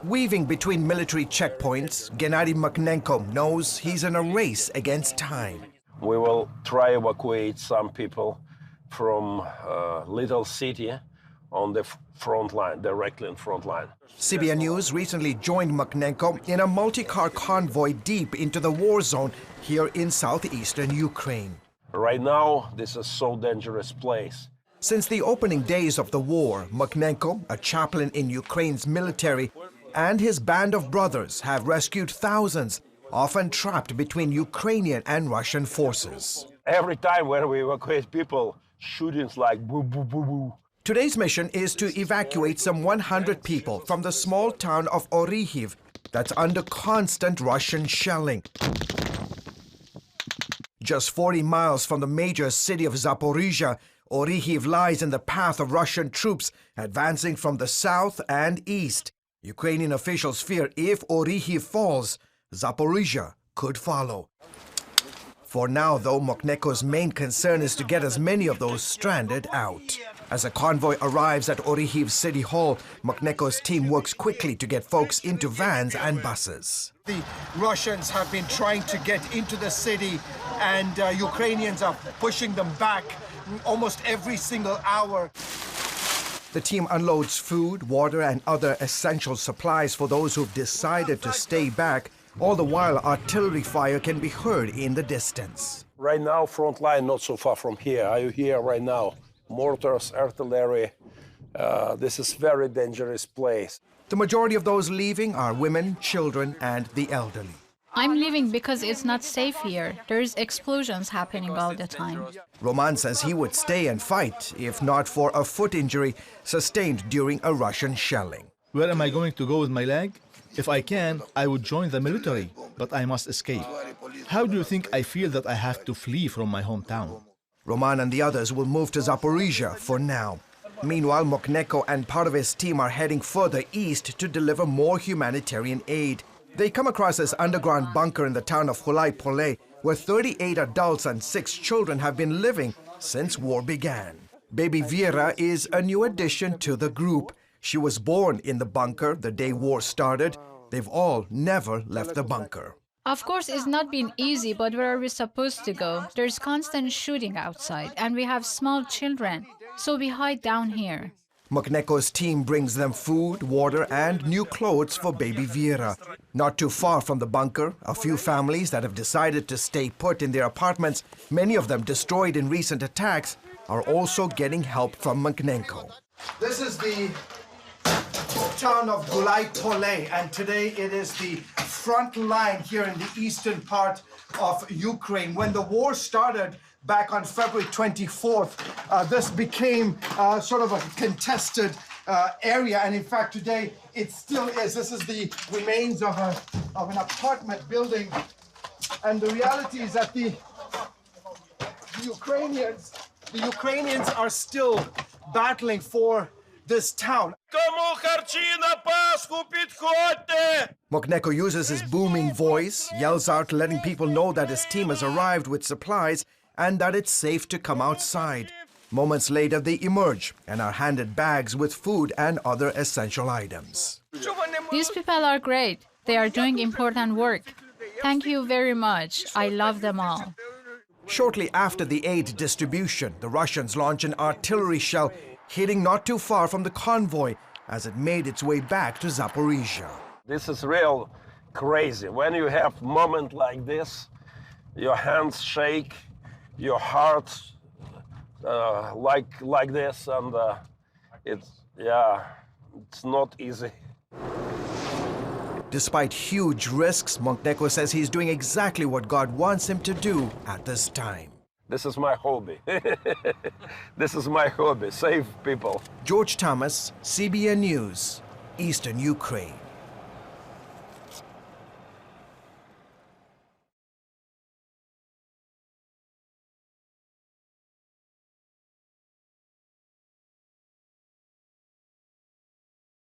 Weaving between military checkpoints, Gennadiy Mokhnenko knows he's in a race against time. We will try to evacuate some people from little city on the front line, directly in front line. CBN News recently joined Mokhnenko in a multi-car convoy deep into the war zone here in southeastern Ukraine. Right now, this is so dangerous place. Since the opening days of the war, Mokhnenko, a chaplain in Ukraine's military, and his band of brothers have rescued thousands, often trapped between Ukrainian and Russian forces. Every time when we evacuate people, shootings like boo, boo, boo, boo. Today's mission is to evacuate some 100 people from the small town of Orikhiv that's under constant Russian shelling. Just 40 miles from the major city of Zaporizhia, Orikhiv lies in the path of Russian troops advancing from the south and east. Ukrainian officials fear if Orikhiv falls, Zaporizhia could follow. For now, though, Mokhnenko's main concern is to get as many of those stranded out. As a convoy arrives at Orikhiv City Hall, Mokhnenko's team works quickly to get folks into vans and buses. The Russians have been trying to get into the city, and Ukrainians are pushing them back almost every single hour. The team unloads food, water, and other essential supplies for those who've decided to stay back. All the while, artillery fire can be heard in the distance. Right now, front line not so far from here. Are you here right now? Mortars, artillery. This is very dangerous place. The majority of those leaving are women, children, and the elderly. I'm leaving because it's not safe here. There's explosions happening all the time. Roman says he would stay and fight if not for a foot injury sustained during a Russian shelling. Where am I going to go with my leg? If I can, I would join the military, but I must escape. How do you think I feel that I have to flee from my hometown? Roman and the others will move to Zaporizhia for now. Meanwhile, Mokhnenko and part of his team are heading further east to deliver more humanitarian aid. They come across this underground bunker in the town of Pole, where 38 adults and 6 children have been living since war began. Baby Vera is a new addition to the group. She was born in the bunker the day war started. They've all never left the bunker. Of course, it's not been easy, but where are we supposed to go? There's constant shooting outside, and we have small children, so we hide down here. Mokhnenko's team brings them food, water, and new clothes for baby Vera. Not too far from the bunker, a few families that have decided to stay put in their apartments, many of them destroyed in recent attacks, are also getting help from Mokhnenko. This is the town of Pole, and today it is the front line here in the eastern part of Ukraine. When the war started back on February 24th, this became sort of a contested area, and in fact today it still is. This is the remains of an apartment building, and the reality is that the Ukrainians are still battling for this town. Mokhnenko uses his booming voice, yells out, letting people know that his team has arrived with supplies and that it's safe to come outside. Moments later, they emerge and are handed bags with food and other essential items. These people are great. They are doing important work. Thank you very much. I love them all. Shortly after the aid distribution, the Russians launch an artillery shell hitting not too far from the convoy as it made its way back to Zaporizhia. This is real crazy. When you have moment like this, your hands shake, your heart like this, and it's not easy. Despite huge risks, Mokhnenko says he's doing exactly what God wants him to do at this time. This is my hobby. This is my hobby, save people. George Thomas, CBN News, Eastern Ukraine.